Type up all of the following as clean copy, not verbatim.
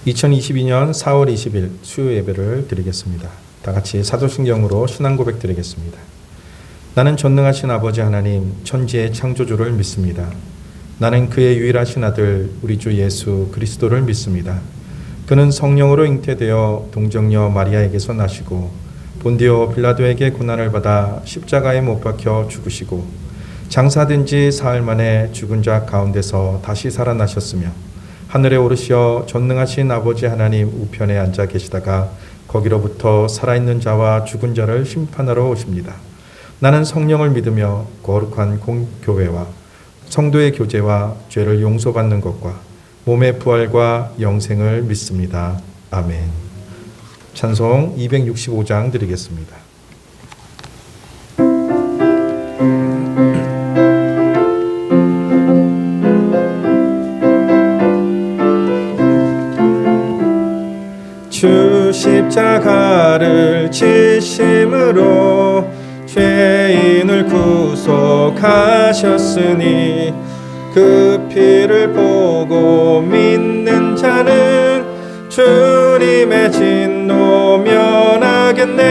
2022년 4월 20일 수요 예배를 드리겠습니다. 다 같이 사도신경으로 신앙 고백 드리겠습니다. 나는 전능하신 아버지 하나님 천지의 창조주를 믿습니다. 나는 그의 유일하신 아들 우리 주 예수 그리스도를 믿습니다. 그는 성령으로 잉태되어 동정녀 마리아에게서 나시고 본디오 빌라도에게 고난을 받아 십자가에 못 박혀 죽으시고 장사된 지 사흘 만에 죽은 자 가운데서 다시 살아나셨으며 하늘에 오르시어 전능하신 아버지 하나님 우편에 앉아 계시다가 거기로부터 살아있는 자와 죽은 자를 심판하러 오십니다. 나는 성령을 믿으며 거룩한 공교회와 성도의 교제와 죄를 용서받는 것과 몸의 부활과 영생을 믿습니다. 아멘. 찬송 265장 드리겠습니다. 주 십자가를 지심으로 죄인을 구속하셨으니 그 피를 보고 믿는 자는 주님의 진노 면하겠네.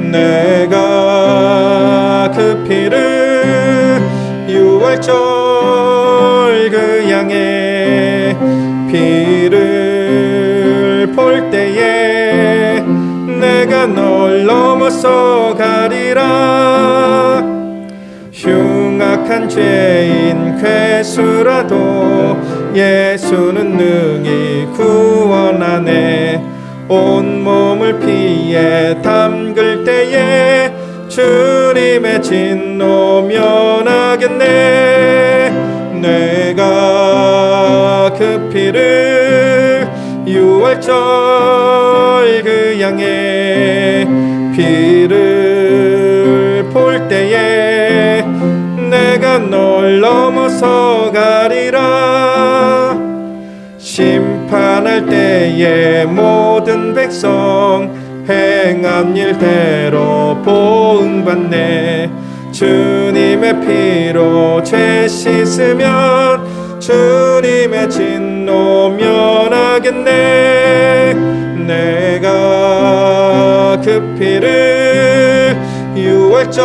내가 그 피를 유월절 그 양의 피를 볼 때에 내가 널 넘어서 가리라. 흉악한 죄인 괴수라도 예수는 능히 구원하네. 온몸을 피에 담글 때에 주님의 진노 면하겠네. 내가 그 피를 유월절 그 양의 피를 볼 때에 내가 널 넘어서 가리라. 심판할 때에 모든 백성 행한 일대로 보응받네. 주님의 피로 죄 씻으면 주님의 진노 면하겠네. 내가 그 피를 유월절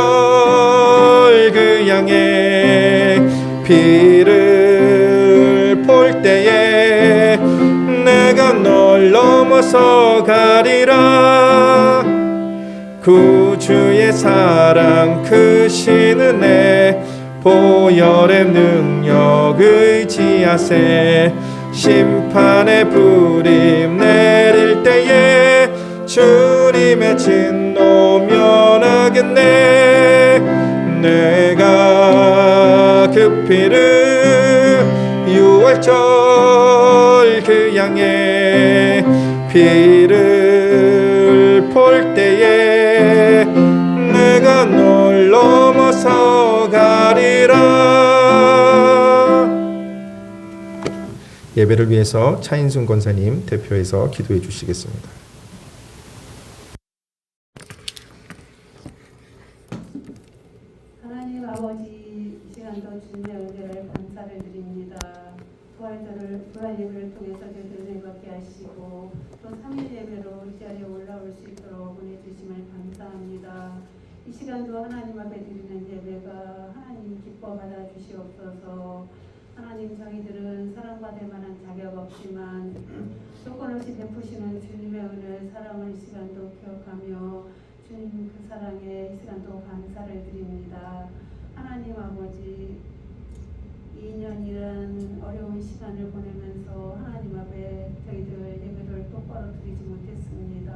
그 양의 피를 볼 때에 내가 널 넘어서 가리라. 구주의 사랑 크신 은혜 보혈의 능력 의지하세. 심판의 불임 내릴 때에 주님의 진노 면하겠네. 내가 그 피를 유월절 그 양의 피를 볼 때에 내가 널 넘어서 가리라. 예배를 위해서 차인순 권사님 대표해서 기도해 주시겠습니다. 하나님 아버지, 이 시간도 주님의 은혜를 감사를 드립니다. 부활 예배를 통해서 저희들을 행복케 하시고 또 3일 예배로 이 자리에 올라올 수 있도록 은혜 주심을 감사합니다. 이 시간도 하나님 앞에 드리는 예배가 하나님 기뻐 받아 주시옵소서. 하나님, 저희들은 사랑받을 만한 자격 없지만 조건 없이 베푸시는 주님의 은혜 사랑을 이 시간도 기억하며 주님 그 사랑에 이 시간도 감사를 드립니다. 하나님 아버지, 2년이란 어려운 시간을 보내면서 하나님 앞에 저희들 예배를 똑바로 드리지 못했습니다.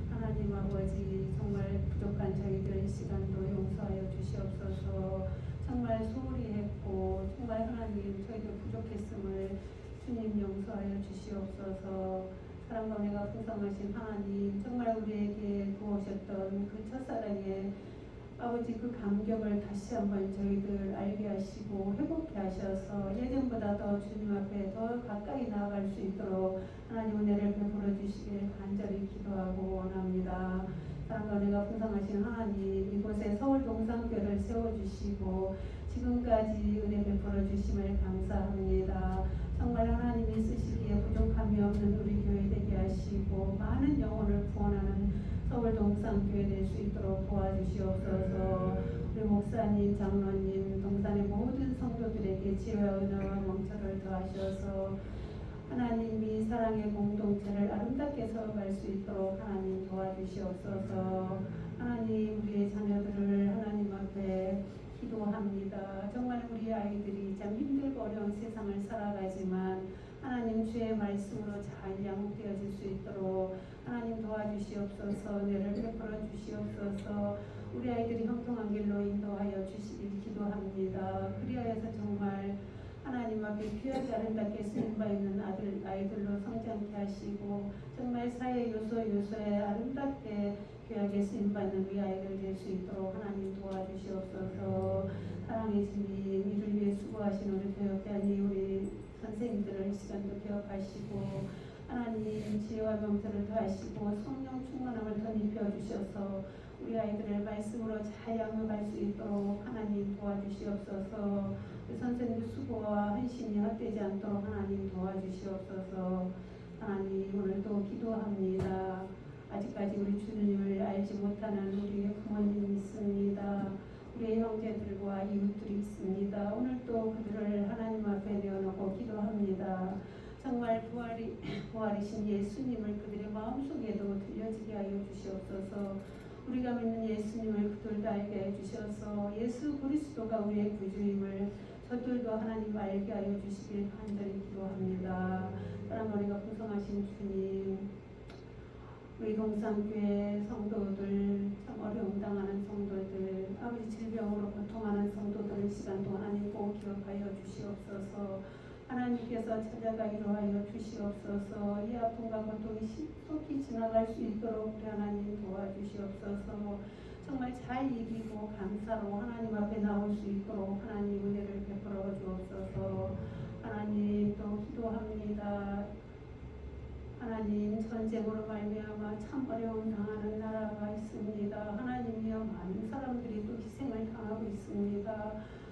하나님 아버지, 정말 부족한 저희들 이 시간도 용서하여 주시옵소서. 정말 소홀히 했고 정말 하나님 저희들 부족했음을 주님 용서하여 주시옵소서. 사랑과 은혜가 풍성하신 하나님, 정말 우리에게 부으셨던 그 첫사랑의 아버지 그 감격을 다시 한번 저희들 알게 하시고 회복케 하셔서 예전보다 더 주님 앞에 더 가까이 나아갈 수 있도록 하나님 은혜를 베풀어 주시길 간절히 기도하고 원합니다. 사랑과 은혜가 풍성하신 하나님, 이곳에 서울 동산교를 세워주시고 지금까지 은혜 베풀어 주심을 감사합니다. 정말 하나님이 쓰시기에 부족하며 서울 동산교회 될 수 있도록 도와주시옵소서. 우리 목사님, 장로님, 동산의 모든 성도들에게 지혜와 은혜와 명철을 더하셔서 하나님이 사랑의 공동체를 아름답게 세워갈 수 있도록 하나님 도와주시옵소서. 하나님, 우리의 자녀들을 하나님 앞에 기도합니다. 정말 우리 아이들이 참 힘들고 어려운 세상을 살아가지만 하나님 주의 말씀으로 잘 양육되어질 수 있도록 하나님 도와주시옵소서. 은혜를 베풀어 주시옵소서. 우리 아이들이 형통한 길로 인도하여 주시길 기도합니다. 그리하여서 정말 하나님 앞에 귀하게 아름답게 쓰임바 있는 아이들로 성장케 하시고 정말 사회 요소에 아름답게 귀하게 쓰임받는 우리 아이들 될 수 있도록 하나님 도와주시옵소서. 사랑의 주님, 이를 위해 수고하신 우리 교육자님, 우리 선생님들을 시간도 기억하시고 하나님 지혜와 명철을 더하시고 성령 충만함을 덧입혀 주셔서 우리 아이들을 말씀으로 잘 양육할 수 있도록 하나님 도와주시옵소서. 선생님의 수고와 헌신이 헛되지 않도록 하나님 도와주시옵소서. 하나님, 오늘도 기도합니다. 아직까지 우리 주님을 알지 못하는 우리의 부모님이 있습니다. 우리의 형제들과 이웃들이 있습니다. 오늘도 그들을 하나님 앞에 내어놓고 기도합니다. 정말 부활이신 예수님을 그들의 마음속에도 들려지게 하여 주시옵소서. 우리가 믿는 예수님을 그들도 알게 해 주셔서 예수 그리스도가 우리의 구주임을 저들도 하나님 알게 하여 주시길 간절히 기도합니다. 사랑머리가 풍성하신 주님, 우리 동산교회 성도들, 참 어려움 당하는 성도들, 아버지 질병으로 고통하는 성도들 시간도 하나님 꼭 기억하여 주시옵소서. 하나님께서 찾아가 이루하여 주시옵소서. 이 아픔과 고통이 신속히 지나갈 수 있도록 우리 하나님 도와주시옵소서. 정말 잘 이기고 감사로 하나님 앞에 나올 수 있도록 하나님 은혜를 베풀어 주옵소서. 하나님 또 기도합니다. 하나님, 전쟁으로 말미암아 참 어려움 당하는 나라가 있습니다. 하나님이여, 많은 사람들이 또 희생을 당하고 있습니다.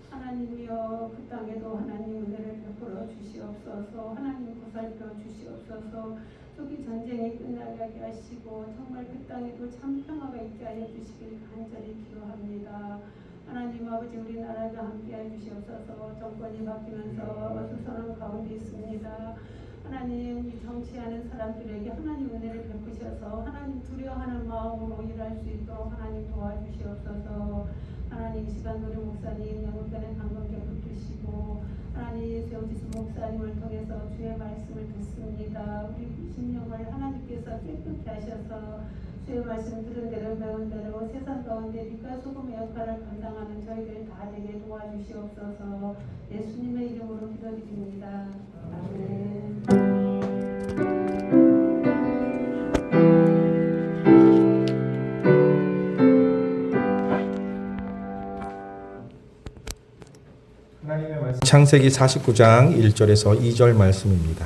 하나님이여, 그 땅에도 하나님 은혜를 베풀어 주시옵소서. 하나님 보살펴 주시옵소서. 저기 전쟁이 끝나게 하시고 정말 그 땅에도 참 평화가 있게 하여 주시길 간절히 기도합니다. 하나님 아버지, 우리나라가 함께해 주시옵소서. 정권이 바뀌면서 어수선한 가운데 있습니다. 하나님, 이 정치하는 사람들에게 하나님 은혜를 베푸셔서 하나님 두려워하는 마음으로 일할 수 있도록 하나님 도와주시옵소서. 하나님, 이 시간 우리 목사님 영혼편에 강건케 붙드시고 하나님 세우지수 목사님을 통해서 주의 말씀을 듣습니다. 우리 심령을 하나님께서 깨끗게 하셔서 주의 말씀 들은 대로 배운 대로 세상 가운데 빛과 소금의 역할을 감당하는 저희들 다 되게 도와주시옵소서. 예수님의 이름으로 기도드립니다. 아멘. 하나님의 말씀 창세기 49장 1절에서 2절 말씀입니다.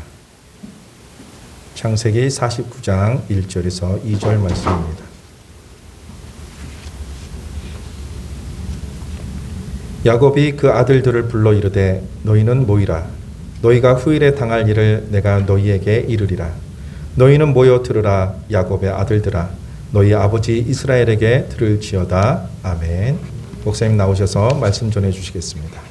창세기 49장 1절에서 2절 말씀입니다. 야곱이 그 아들들을 불러 이르되 너희는 모이라. 너희가 후일에 당할 일을 내가 너희에게 이르리라. 너희는 모여 들으라. 야곱의 아들들아, 너희 아버지 이스라엘에게 들을지어다. 아멘. 목사님 나오셔서 말씀 전해 주시겠습니다.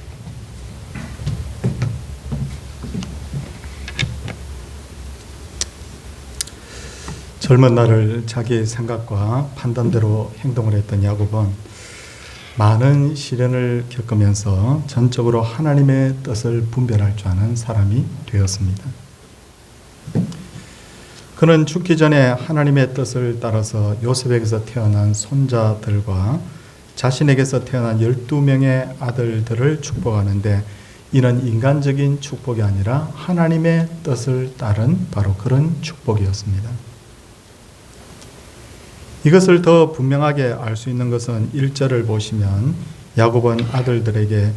젊은 날을 자기의 생각과 판단대로 행동을 했던 야곱은 많은 시련을 겪으면서 전적으로 하나님의 뜻을 분별할 줄 아는 사람이 되었습니다. 그는 죽기 전에 하나님의 뜻을 따라서 요셉에게서 태어난 손자들과 자신에게서 태어난 12명의 아들들을 축복하는데, 이는 인간적인 축복이 아니라 하나님의 뜻을 따른 바로 그런 축복이었습니다. 이것을 더 분명하게 알 수 있는 것은 1절을 보시면 야곱은 아들들에게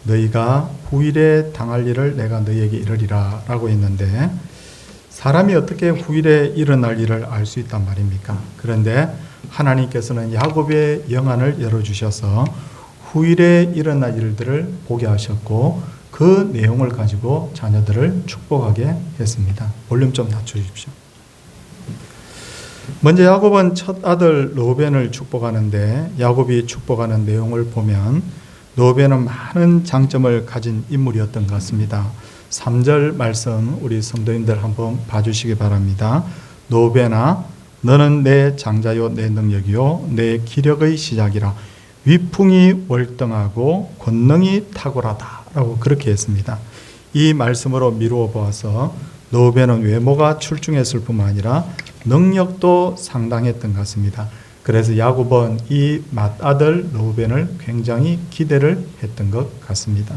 너희가 후일에 당할 일을 내가 너희에게 이르리라 라고 했는데, 사람이 어떻게 후일에 일어날 일을 알 수 있단 말입니까? 그런데 하나님께서는 야곱의 영안을 열어주셔서 후일에 일어날 일들을 보게 하셨고 그 내용을 가지고 자녀들을 축복하게 했습니다. 볼륨 좀 낮춰주십시오. 먼저 야곱은 첫 아들 르우벤을 축복하는데 야곱이 축복하는 내용을 보면 르우벤은 많은 장점을 가진 인물이었던 것 같습니다. 3절 말씀 우리 성도님들 한번 봐주시기 바랍니다. 르우벤아 너는 내 장자요 내 능력이요 내 기력의 시작이라 위풍이 월등하고 권능이 탁월하다 라고 그렇게 했습니다. 이 말씀으로 미루어 보아서 르우벤은 외모가 출중했을 뿐만 아니라 능력도 상당했던 것 같습니다. 그래서 야곱은 이 맏아들 르우벤을 굉장히 기대를 했던 것 같습니다.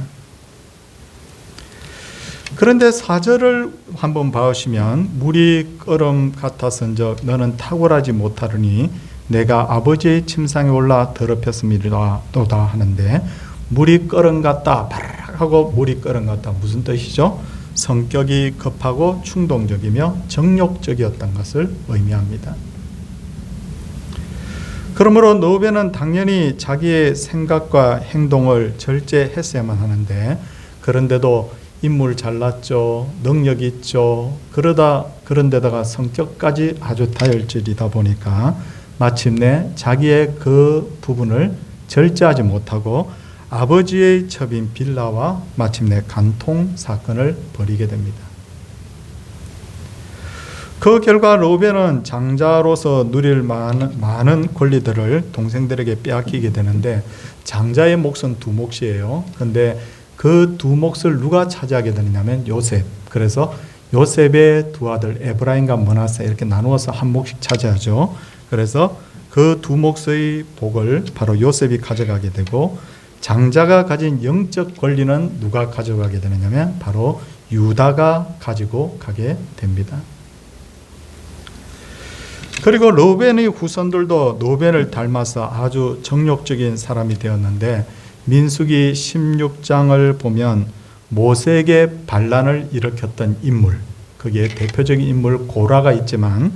그런데 4절을 한번 봐오시면 물이 끓음 같았은즉 너는 탁월하지 못하리니 내가 아버지의 침상에 올라 더럽혔음이로다 하는데 물이 끓음 같다 바락 하고 물이 끓음 같다 무슨 뜻이죠? 성격이 급하고 충동적이며 정욕적이었던 것을 의미합니다. 그러므로 르우벤은 당연히 자기의 생각과 행동을 절제했어야만 하는데 그런데도 인물 잘났죠. 능력 있죠. 그런데다가 성격까지 아주 다혈질이다 보니까 마침내 자기의 그 부분을 절제하지 못하고 아버지의 첩인 빌라와 마침내 간통 사건을 벌이게 됩니다. 그 결과 르우벤은 장자로서 누릴 많은 권리들을 동생들에게 빼앗기게 되는데 장자의 몫은 2몫이에요. 그런데 그 2몫을 누가 차지하게 되느냐면 요셉. 그래서 요셉의 2 아들 에브라임과 므낫세 이렇게 나누어서 한 몫씩 차지하죠. 그래서 그 2몫의 복을 바로 요셉이 가져가게 되고 장자가 가진 영적 권리는 누가 가져가게 되느냐면 바로 유다가 가지고 가게 됩니다. 그리고 르우벤의 후손들도 르우벤을 닮아서 아주 정욕적인 사람이 되었는데 민수기 16장을 보면 모세에게 반란을 일으켰던 인물, 거기에 대표적인 인물 고라가 있지만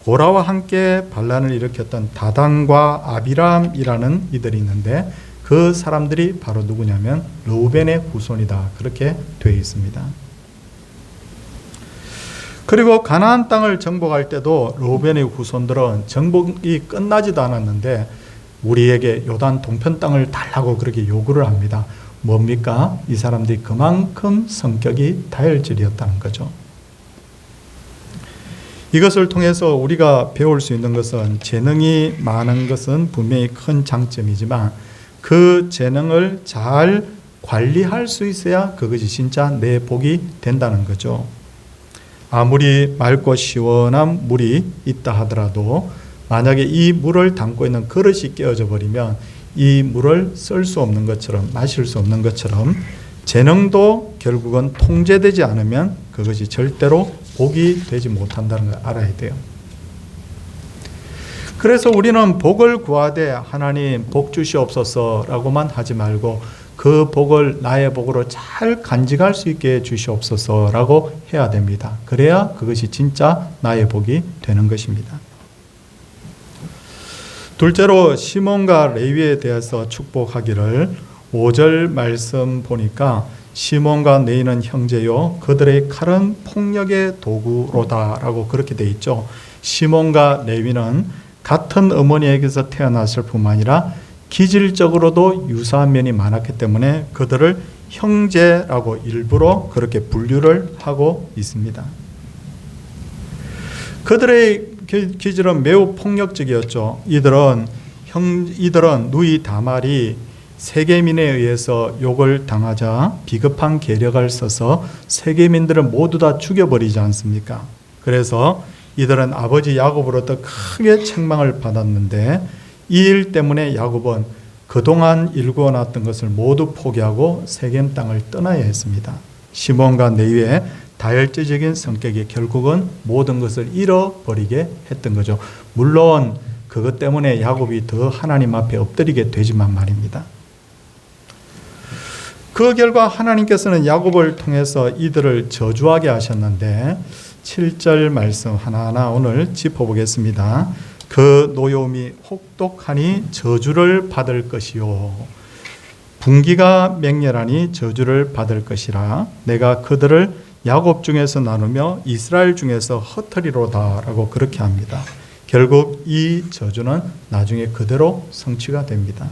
고라와 함께 반란을 일으켰던 다단과 아비람이라는 이들이 있는데 그 사람들이 바로 누구냐면 르우벤의 후손이다 그렇게 되어 있습니다. 그리고 가나안 땅을 정복할 때도 르우벤의 후손들은 정복이 끝나지도 않았는데 우리에게 요단 동편 땅을 달라고 그렇게 요구를 합니다. 뭡니까? 이 사람들이 그만큼 성격이 다혈질이었다는 거죠. 이것을 통해서 우리가 배울 수 있는 것은 재능이 많은 것은 분명히 큰 장점이지만 그 재능을 잘 관리할 수 있어야 그것이 진짜 내 복이 된다는 거죠. 아무리 맑고 시원한 물이 있다 하더라도 만약에 이 물을 담고 있는 그릇이 깨어져 버리면 이 물을 쓸 수 없는 것처럼 마실 수 없는 것처럼 재능도 결국은 통제되지 않으면 그것이 절대로 복이 되지 못한다는 걸 알아야 돼요. 그래서 우리는 복을 구하되 하나님 복 주시옵소서라고만 하지 말고 그 복을 나의 복으로 잘 간직할 수 있게 주시옵소서라고 해야 됩니다. 그래야 그것이 진짜 나의 복이 되는 것입니다. 둘째로 시몬과 레위에 대해서 축복하기를 5절 말씀 보니까 시몬과 레위는 형제요 그들의 칼은 폭력의 도구로다라고 그렇게 돼 있죠. 시몬과 레위는 같은 어머니에게서 태어났을 뿐만 아니라 기질적으로도 유사한 면이 많았기 때문에 그들을 형제라고 일부러 그렇게 분류를 하고 있습니다. 그들의 기질은 매우 폭력적이었죠. 이들은 누이 다말이 세계민에 의해서 욕을 당하자 비겁한 계략을 써서 세계민들을 모두 다 죽여버리지 않습니까? 그래서 이들은 아버지 야곱으로부터 크게 책망을 받았는데 이 일 때문에 야곱은 그동안 일구어놨던 것을 모두 포기하고 세겜 땅을 떠나야 했습니다. 시몬과 레위의 다혈질적인 성격이 결국은 모든 것을 잃어버리게 했던 거죠. 물론 그것 때문에 야곱이 더 하나님 앞에 엎드리게 되지만 말입니다. 그 결과 하나님께서는 야곱을 통해서 이들을 저주하게 하셨는데 7절 말씀 하나하나 오늘 짚어보겠습니다. 그 노여움이 혹독하니 저주를 받을 것이요 분기가 맹렬하니 저주를 받을 것이라 내가 그들을 야곱 중에서 나누며 이스라엘 중에서 흩으리로다 라고 그렇게 합니다. 결국 이 저주는 나중에 그대로 성취가 됩니다.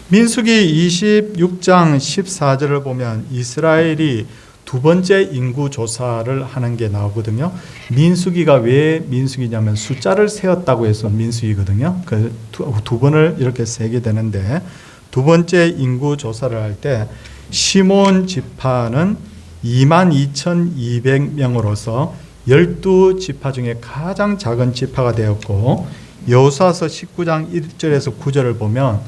민수기 26장 14절을 보면 이스라엘이 두 번째 인구 조사를 하는 게 나오거든요. 민수기가 왜 민수기냐면 숫자를 세었다고 해서 민수기거든요. 그 두 번을 이렇게 세게 되는데, 두 번째 인구 조사를 할 때 시몬 지파는 22,200명으로서 12지파 중에 가장 작은 지파가 되었고, 여호수아서 19장 1절에서 9절을 보면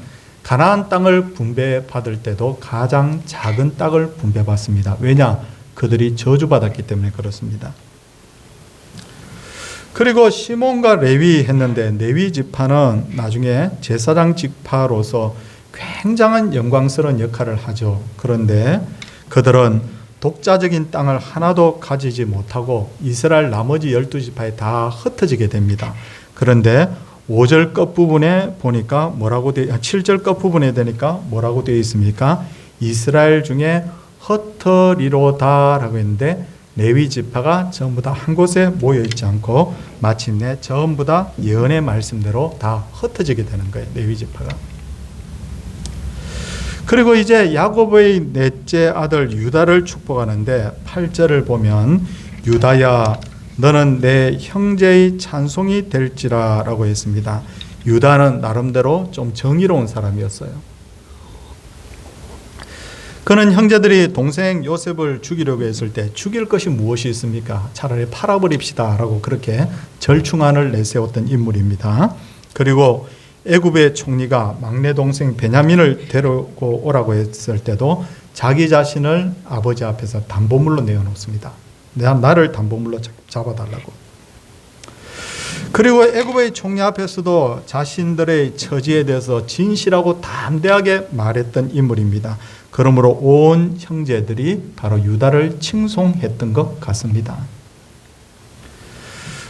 가나안 땅을 분배받을 때도 가장 작은 땅을 분배받습니다. 왜냐? 그들이 저주받았기 때문에 그렇습니다. 그리고 시몬과 레위 했는데, 레위 지파는 나중에 제사장 지파로서 굉장한 영광스러운 역할을 하죠. 그런데 그들은 독자적인 땅을 하나도 가지지 못하고 이스라엘 나머지 12지파에 다 흩어지게 됩니다. 그런데 5절 끝부분에 보니까 7절 끝부분에 되니까 뭐라고 되어 있습니까? 이스라엘 중에 흩어리로다라고 했는데, 레위 지파가 전부 다 한 곳에 모여 있지 않고 마침내 전부 다 예언의 말씀대로 다 흩어지게 되는 거예요. 레위 지파가. 그리고 이제 야곱의 넷째 아들 유다를 축복하는데 8절을 보면 유다야 너는 내 형제의 찬송이 될지라 라고 했습니다. 유다는 나름대로 좀 정의로운 사람이었어요. 그는 형제들이 동생 요셉을 죽이려고 했을 때 죽일 것이 무엇이 있습니까? 차라리 팔아버립시다 라고 그렇게 절충안을 내세웠던 인물입니다. 그리고 애굽의 총리가 막내 동생 베냐민을 데리고 오라고 했을 때도 자기 자신을 아버지 앞에서 담보물로 내어놓습니다. 나를 담보물로 잡아달라고. 그리고 애굽의 총리 앞에서도 자신들의 처지에 대해서 진실하고 담대하게 말했던 인물입니다. 그러므로 온 형제들이 바로 유다를 칭송했던 것 같습니다.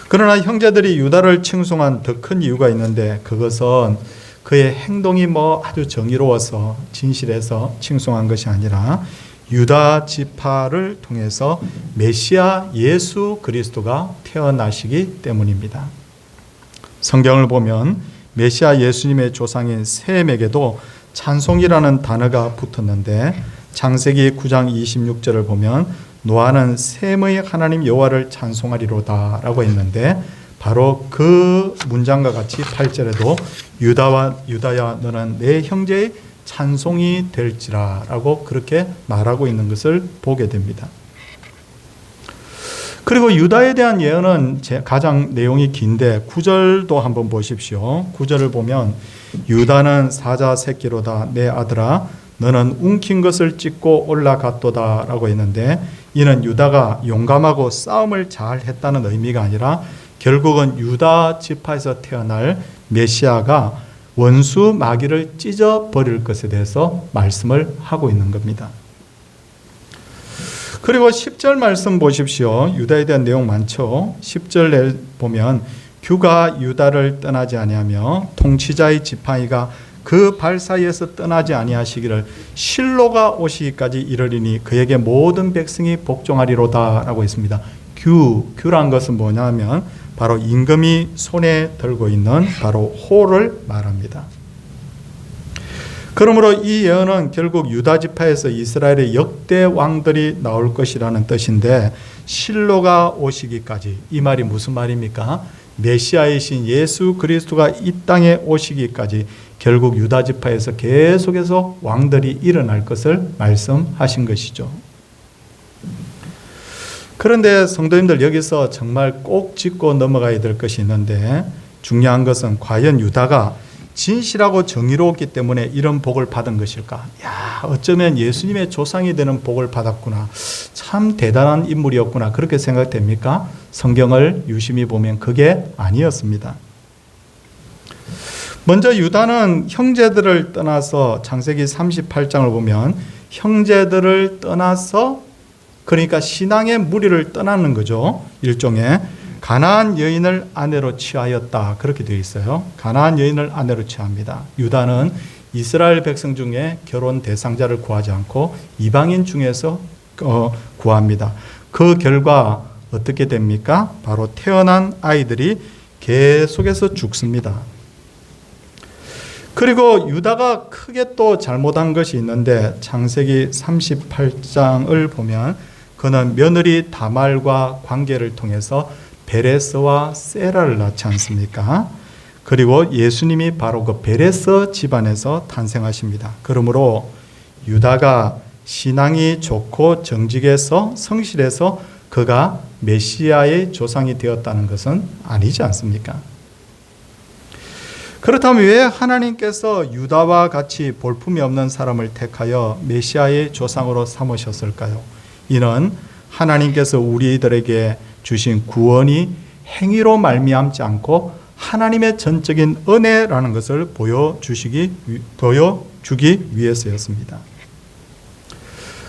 그러나 형제들이 유다를 칭송한 더 큰 이유가 있는데, 그것은 그의 행동이 아주 정의로워서 진실해서 칭송한 것이 아니라 유다 지파를 통해서 메시아 예수 그리스도가 태어나시기 때문입니다. 성경을 보면 메시아 예수님의 조상인 셈에게도 찬송이라는 단어가 붙었는데, 창세기 9장 26절을 보면 노아는 셈의 하나님 여호와를 찬송하리로다 라고 했는데, 바로 그 문장과 같이 8절에도 유다야 너는 내 형제의 찬송이 될지라 라고 그렇게 말하고 있는 것을 보게 됩니다. 그리고 유다에 대한 예언은 가장 내용이 긴데 9절도 한번 보십시오. 9절을 보면 유다는 사자 새끼로다 내 아들아 너는 움킨 것을 찢고 올라갔도다 라고 했는데, 이는 유다가 용감하고 싸움을 잘 했다는 의미가 아니라 결국은 유다 지파에서 태어날 메시아가 원수 마귀를 찢어버릴 것에 대해서 말씀을 하고 있는 겁니다. 그리고 10절 말씀 보십시오. 유다에 대한 내용 많죠. 10절에 보면 규가 유다를 떠나지 아니하며 통치자의 지팡이가 그 발 사이에서 떠나지 아니하시기를 실로가 오시기까지 이르리니 그에게 모든 백성이 복종하리로다 라고 했습니다. 규란 것은 뭐냐면 바로 임금이 손에 들고 있는 바로 호를 말합니다. 그러므로 이 예언은 결국 유다 지파에서 이스라엘의 역대 왕들이 나올 것이라는 뜻인데, 실로가 오시기까지, 이 말이 무슨 말입니까? 메시아이신 예수 그리스도가 이 땅에 오시기까지 결국 유다 지파에서 계속해서 왕들이 일어날 것을 말씀하신 것이죠. 그런데 성도님들, 여기서 정말 꼭 짚고 넘어가야 될 것이 있는데, 중요한 것은 과연 유다가 진실하고 정의로웠기 때문에 이런 복을 받은 것일까? 어쩌면 예수님의 조상이 되는 복을 받았구나. 참 대단한 인물이었구나. 그렇게 생각됩니까? 성경을 유심히 보면 그게 아니었습니다. 먼저 유다는 형제들을 떠나서 창세기 38장을 보면 형제들을 떠나서, 그러니까 신앙의 무리를 떠나는 거죠. 일종의 가나안 여인을 아내로 취하였다. 그렇게 되어 있어요. 가나안 여인을 아내로 취합니다. 유다는 이스라엘 백성 중에 결혼 대상자를 구하지 않고 이방인 중에서 구합니다. 그 결과 어떻게 됩니까? 바로 태어난 아이들이 계속해서 죽습니다. 그리고 유다가 크게 또 잘못한 것이 있는데 창세기 38장을 보면 그는 며느리 다말과 관계를 통해서 베레스와 세라를 낳지 않습니까? 그리고 예수님이 바로 그 베레스 집안에서 탄생하십니다. 그러므로 유다가 신앙이 좋고 정직해서 성실해서 그가 메시아의 조상이 되었다는 것은 아니지 않습니까? 그렇다면 왜 하나님께서 유다와 같이 볼품이 없는 사람을 택하여 메시아의 조상으로 삼으셨을까요? 이는 하나님께서 우리들에게 주신 구원이 행위로 말미암지 않고 하나님의 전적인 은혜라는 것을 보여주기 위해서였습니다.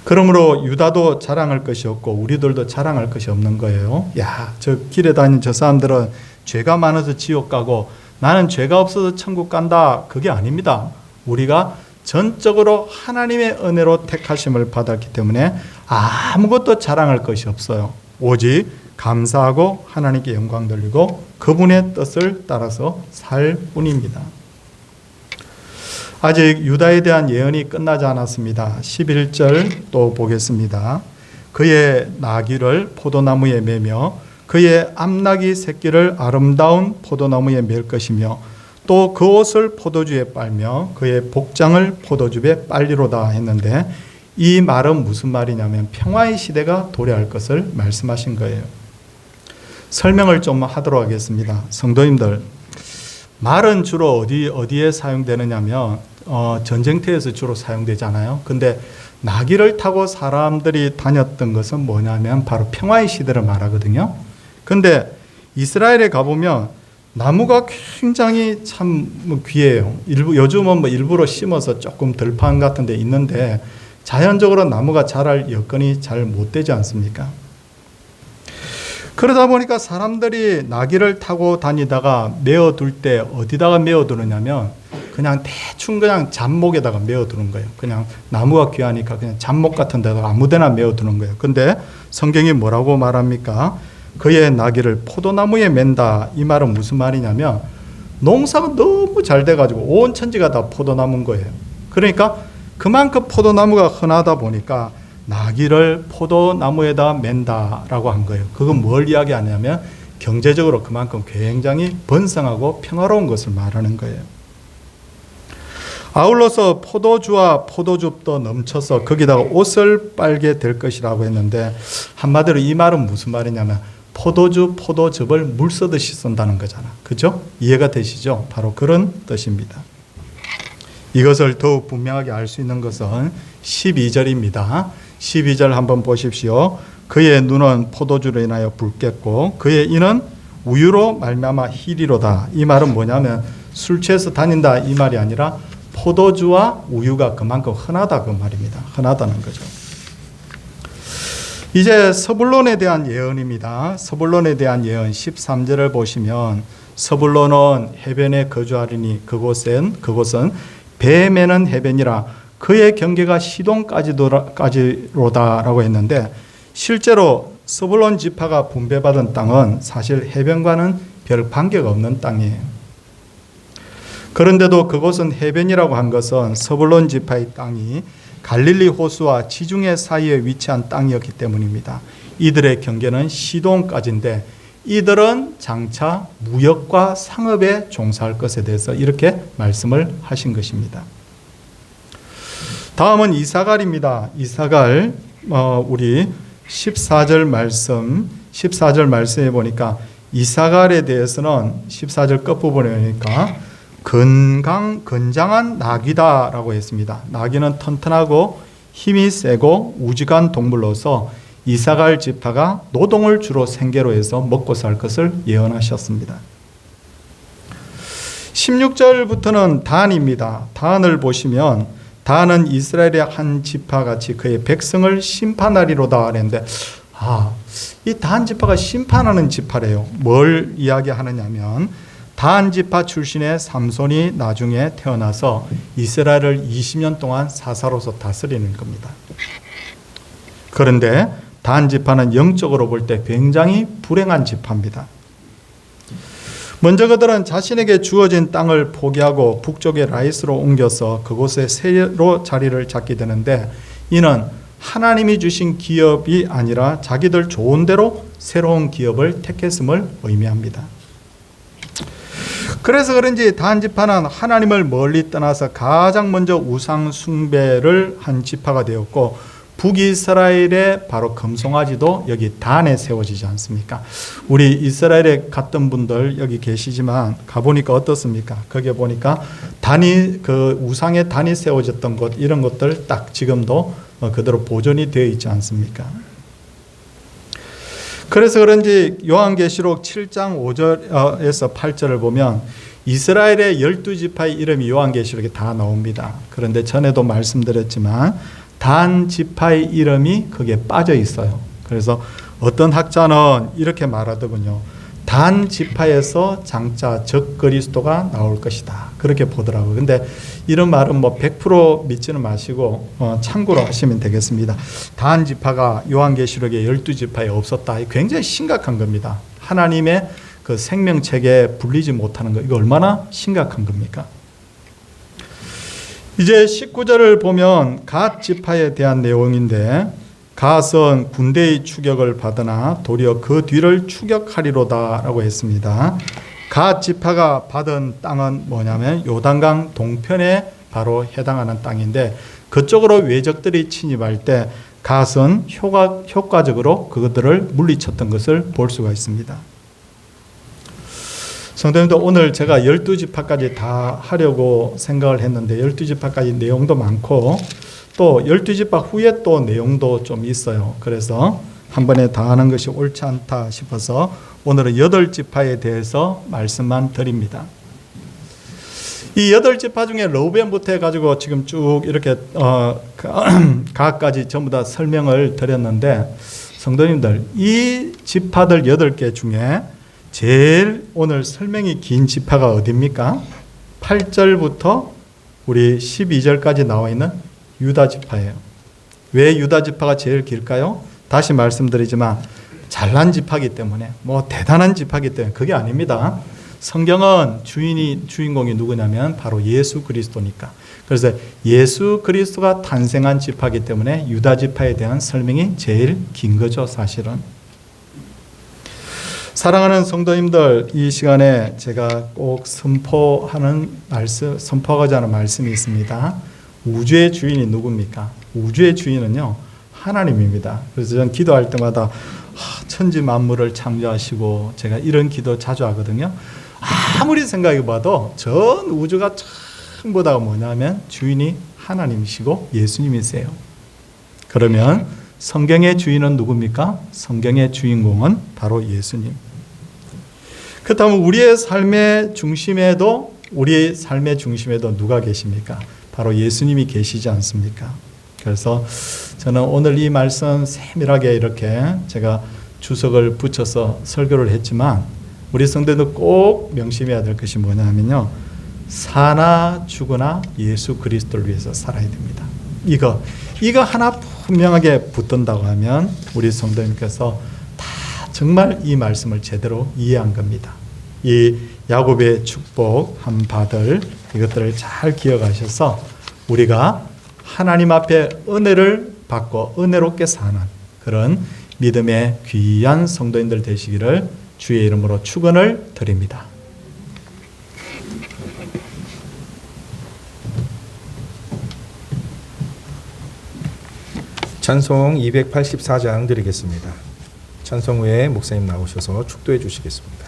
그러므로 유다도 자랑할 것이 없고 우리들도 자랑할 것이 없는 거예요. 야, 저 길에 다니는 저 사람들은 죄가 많아서 지옥 가고 나는 죄가 없어서 천국 간다. 그게 아닙니다. 우리가 전적으로 하나님의 은혜로 택하심을 받았기 때문에 아무것도 자랑할 것이 없어요. 오직 감사하고 하나님께 영광 돌리고 그분의 뜻을 따라서 살 뿐입니다. 아직 유다에 대한 예언이 끝나지 않았습니다. 11절 또 보겠습니다. 그의 나귀를 포도나무에 매며 그의 암나귀 새끼를 아름다운 포도나무에 맬 것이며 또 그 옷을 포도주에 빨며 그의 복장을 포도주에 빨리로다 했는데 이 말은 무슨 말이냐면 평화의 시대가 도래할 것을 말씀하신 거예요. 설명을 좀 하도록 하겠습니다. 성도님들, 말은 주로 어디에 사용되느냐면 전쟁터에서 주로 사용되잖아요. 근데 나귀를 타고 사람들이 다녔던 것은 뭐냐면 바로 평화의 시대를 말하거든요. 근데 이스라엘에 가보면 나무가 굉장히 참 귀해요. 요즘은 일부러 심어서 조금 들판 같은 데 있는데 자연적으로 나무가 자랄 여건이 잘 못 되지 않습니까? 그러다 보니까 사람들이 나귀를 타고 다니다가 메어둘 때 어디다가 메어두느냐면 그냥 대충 그냥 잡목에다가 메어두는 거예요. 그냥 나무가 귀하니까 그냥 잡목 같은 데다가 아무데나 메어두는 거예요. 근데 성경이 뭐라고 말합니까? 그의 나귀를 포도나무에 맨다. 이 말은 무슨 말이냐면 농사가 너무 잘 돼가지고 온 천지가 다 포도나무인 거예요. 그러니까 그만큼 포도나무가 흔하다 보니까 나귀를 포도나무에다 맨다라고 한 거예요. 그건 뭘 이야기하냐면 경제적으로 그만큼 굉장히 번성하고 평화로운 것을 말하는 거예요. 아울러서 포도주와 포도즙도 넘쳐서 거기다가 옷을 빨게 될 것이라고 했는데 한마디로 이 말은 무슨 말이냐면 포도주, 포도즙을 물 쓰듯이 쓴다는 거잖아. 그죠? 이해가 되시죠? 바로 그런 뜻입니다. 이것을 더욱 분명하게 알 수 있는 것은 12절입니다. 12절 한번 보십시오. 그의 눈은 포도주로 인하여 붉겠고 그의 이는 우유로 말미암아 희리로다. 이 말은 뭐냐면 술 취해서 다닌다 이 말이 아니라 포도주와 우유가 그만큼 흔하다 그 말입니다. 흔하다는 거죠. 이제 서불론에 대한 예언입니다. 서불론에 대한 예언 13절을 보시면 서불론은 해변에 거주하리니 그곳은 배 매는 해변이라 그의 경계가 시돈까지로다라고 했는데 실제로 서불론 지파가 분배받은 땅은 사실 해변과는 별 관계가 없는 땅이에요. 그런데도 그곳은 해변이라고 한 것은 서불론 지파의 땅이 갈릴리 호수와 지중해 사이에 위치한 땅이었기 때문입니다. 이들의 경계는 시돈까지인데 이들은 장차 무역과 상업에 종사할 것에 대해서 이렇게 말씀을 하신 것입니다. 다음은 이사갈입니다. 이사갈 우리 14절 말씀에 보니까 이사갈에 대해서는 14절 끝부분에 보니까 건장한 나귀다라고 했습니다. 나귀는 튼튼하고 힘이 세고 우직한 동물로서 이사갈 지파가 노동을 주로 생계로 해서 먹고 살 것을 예언하셨습니다. 16절부터는 단입니다. 단을 보시면 단은 이스라엘의 한 지파같이 그의 백성을 심판하리로다 하는데 이 단 지파가 심판하는 지파래요. 뭘 이야기하느냐면 단 지파 출신의 삼손이 나중에 태어나서 이스라엘을 20년 동안 사사로서 다스리는 겁니다. 그런데 단 지파는 영적으로 볼 때 굉장히 불행한 지파입니다. 먼저 그들은 자신에게 주어진 땅을 포기하고 북쪽의 라이스로 옮겨서 그곳에 새로 자리를 잡게 되는데, 이는 하나님이 주신 기업이 아니라 자기들 좋은 대로 새로운 기업을 택했음을 의미합니다. 그래서 그런지 단 지파는 하나님을 멀리 떠나서 가장 먼저 우상 숭배를 한 지파가 되었고, 북이스라엘의 바로 금송아지도 여기 단에 세워지지 않습니까? 우리 이스라엘에 갔던 분들 여기 계시지만 가보니까 어떻습니까? 거기에 보니까 단이, 그 우상의 단이 세워졌던 곳, 이런 것들 딱 지금도 그대로 보존이 되어 있지 않습니까? 그래서 그런지 요한계시록 7장 5절에서 8절을 보면 이스라엘의 12지파의 이름이 요한계시록에 다 나옵니다. 그런데 전에도 말씀드렸지만 단 지파의 이름이 거기에 빠져 있어요. 그래서 어떤 학자는 이렇게 말하더군요. 단 지파에서 장차 적 그리스도가 나올 것이다, 그렇게 보더라고요. 근데 이런 말은 뭐 100% 믿지는 마시고 참고로 하시면 되겠습니다. 단 지파가 요한계시록의 12지파에 없었다, 굉장히 심각한 겁니다. 하나님의 그 생명책에 불리지 못하는 거, 이거 얼마나 심각한 겁니까? 이제 19절을 보면 갓 지파에 대한 내용인데, 갓은 군대의 추격을 받으나 도리어 그 뒤를 추격하리로다 라고 했습니다. 갓 지파가 받은 땅은 뭐냐면 요단강 동편에 바로 해당하는 땅인데, 그쪽으로 외적들이 침입할 때 갓은 효과적으로 그것들을 물리쳤던 것을 볼 수가 있습니다. 성도님도 오늘 제가 12지파까지 다 하려고 생각을 했는데 12지파까지 내용도 많고 또 12지파 후에 또 내용도 좀 있어요. 그래서 한 번에 다 하는 것이 옳지 않다 싶어서 오늘은 8지파에 대해서 말씀만 드립니다. 이 8지파 중에 르우벤부터 해가지고 지금 쭉 이렇게 각까지 전부 다 설명을 드렸는데, 성도님들, 이 지파들 8개 중에 제일 오늘 설명이 긴 지파가 어디입니까? 8절부터 우리 12절까지 나와 있는 유다 지파예요. 왜 유다 지파가 제일 길까요? 다시 말씀드리지만 잘난 지파기 때문에, 뭐 대단한 지파기 때문에 그게 아닙니다. 성경은 주인공이 누구냐면 바로 예수 그리스도니까. 그래서 예수 그리스도가 탄생한 지파이기 때문에 유다 지파에 대한 설명이 제일 긴 거죠, 사실은. 사랑하는 성도님들, 이 시간에 제가 꼭 선포하고자 하는 말씀이 있습니다. 우주의 주인이 누굽니까? 우주의 주인은요, 하나님입니다. 그래서 저는 기도할 때마다 천지 만물을 창조하시고, 제가 이런 기도 자주 하거든요. 아무리 생각해봐도 전 우주가 전부 다가 뭐냐면 주인이 하나님이시고 예수님이세요. 그러면 성경의 주인은 누굽니까? 성경의 주인공은 바로 예수님. 그렇다면 우리의 삶의 중심에도 누가 계십니까? 바로 예수님이 계시지 않습니까? 그래서 저는 오늘 이 말씀 세밀하게 이렇게 제가 주석을 붙여서 설교를 했지만, 우리 성도들 꼭 명심해야 될 것이 뭐냐면요, 사나 죽으나 예수 그리스도를 위해서 살아야 됩니다. 이거 하나 분명하게 붙든다고 하면 우리 성도님께서 다 정말 이 말씀을 제대로 이해한 겁니다. 이 야곱의 축복한 바들, 이것들을 잘 기억하셔서 우리가 하나님 앞에 은혜를 받고 은혜롭게 사는 그런 믿음의 귀한 성도인들 되시기를 주의 이름으로 축원을 드립니다. 찬송 284장 드리겠습니다. 찬송 후에 목사님 나오셔서 축도해 주시겠습니다.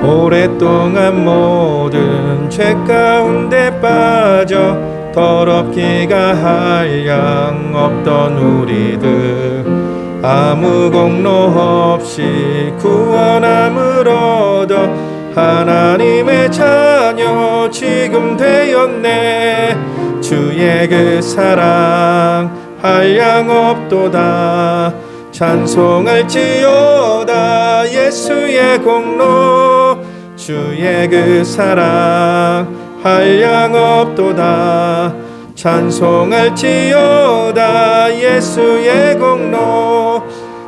오랫동안 모든 죄 가운데 빠져 더럽기가 한량 없던 우리들, 아무 공로 없이 구원함을 얻어 하나님의 자녀 지금 되었네. 주의 그 사랑 한량 없도다. 찬송할지어다. 예수의 공로 주의 그 사랑 한량 없도다. 찬송할지어다 예수의 공로.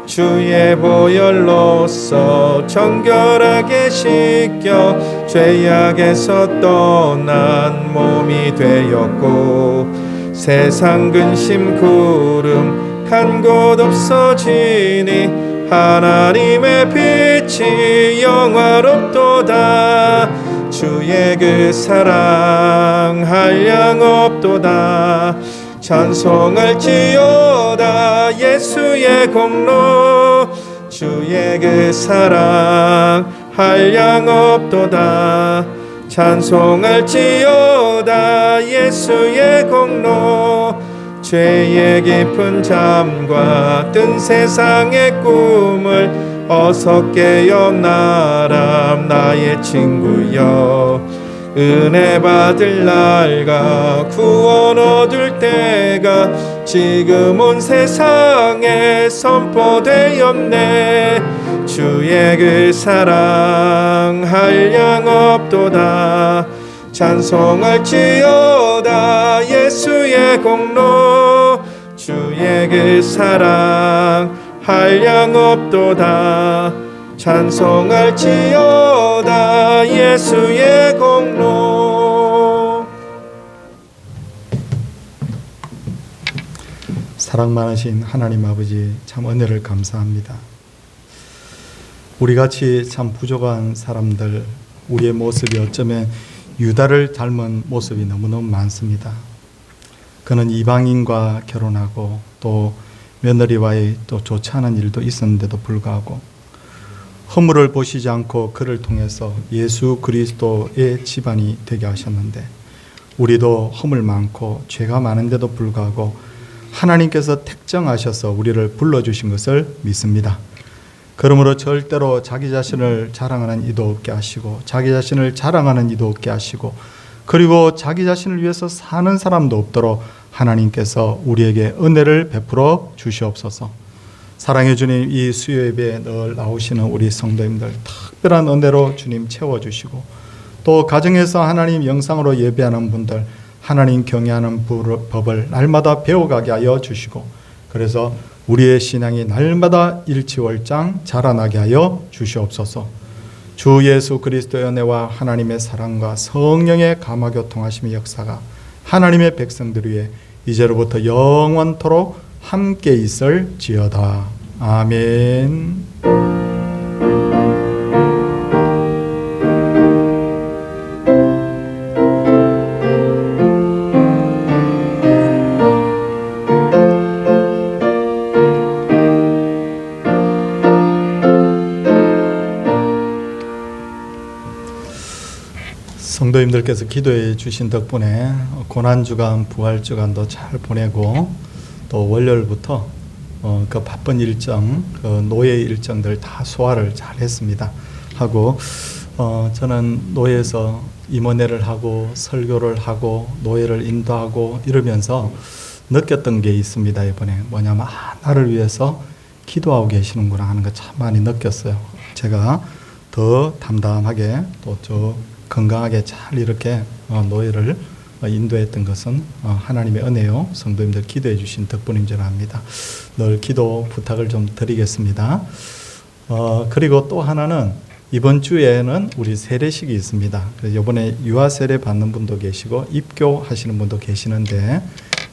주의 보혈로서 정결하게 씻겨 죄악에서 떠난 몸이 되었고, 세상 근심 구름 간 곳 없어지니 하나님의 빛이 영화롭도다. 주의 그 사랑 한량 없도다. 찬송할지어다 예수의 공로. 주의 그 사랑 한량 없도다. 찬송할지어다 예수의 공로. 죄의 깊은 잠과 뜬 세상의 꿈을 어서 깨어나라 나의 친구여. 은혜 받을 날과 구원 얻을 때가 지금 온 세상에 선포되었네. 주의 그 사랑 한량 없도다. 찬송할지어다 예수의 공로. 주의 그 사랑 한량 없도다. 찬송할지어다 예수의 공로. 사랑 많으신 하나님 아버지, 참 은혜를 감사합니다. 우리같이 참 부족한 사람들, 우리의 모습이 어쩌면 유다를 닮은 모습이 너무너무 많습니다. 그는 이방인과 결혼하고 또 며느리와의 또 좋지 않은 일도 있었는데도 불구하고 허물을 보시지 않고 그를 통해서 예수 그리스도의 집안이 되게 하셨는데, 우리도 허물 많고 죄가 많은데도 불구하고 하나님께서 택정하셔서 우리를 불러주신 것을 믿습니다. 그러므로 절대로 자기 자신을 자랑하는 이도 없게 하시고, 자기 자신을 자랑하는 이도 없게 하시고, 그리고 자기 자신을 위해서 사는 사람도 없도록 하나님께서 우리에게 은혜를 베풀어 주시옵소서. 사랑해 주님, 이 수요 예배에 늘 나오시는 우리 성도님들 특별한 은혜로 주님 채워주시고, 또 가정에서 하나님 영상으로 예배하는 분들 하나님 경외하는 법을 날마다 배워가게 하여 주시고, 그래서 우리의 신앙이 날마다 일치월장 자라나게 하여 주시옵소서. 주 예수 그리스도의 은혜와 하나님의 사랑과 성령의 감화교통하심의 역사가 하나님의 백성들 위해 이제로부터 영원토록 함께 있을지어다. 아멘. 성도님들께서 기도해 주신 덕분에 고난주간, 부활주간도 잘 보내고, 또 월요일부터 그 바쁜 일정, 그 노예 일정들 다 소화를 잘 했습니다. 하고 저는 노예에서 임원회를 하고 설교를 하고 노예를 인도하고 이러면서 느꼈던 게 있습니다. 이번에 뭐냐면 나를 위해서 기도하고 계시는구나 하는 거 참 많이 느꼈어요. 제가 더 담담하게 또 저 건강하게 잘 이렇게 노예를 인도했던 것은 하나님의 은혜요, 성도님들 기도해 주신 덕분인 줄 압니다. 늘 기도 부탁을 좀 드리겠습니다. 그리고 또 하나는 이번 주에는 우리 세례식이 있습니다. 그래서 이번에 유아 세례 받는 분도 계시고 입교하시는 분도 계시는데,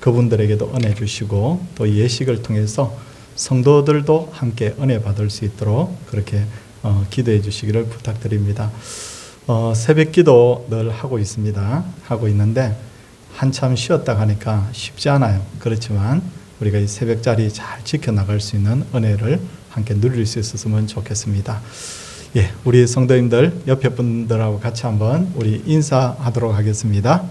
그분들에게도 은혜 주시고 또 예식을 통해서 성도들도 함께 은혜 받을 수 있도록 그렇게 기도해 주시기를 부탁드립니다. 새벽 기도 늘 하고 있습니다. 하고 있는데 한참 쉬었다 가니까 쉽지 않아요. 그렇지만 우리가 이 새벽 자리 잘 지켜나갈 수 있는 은혜를 함께 누릴 수 있었으면 좋겠습니다. 예, 우리 성도님들 옆에 분들하고 같이 한번 우리 인사하도록 하겠습니다.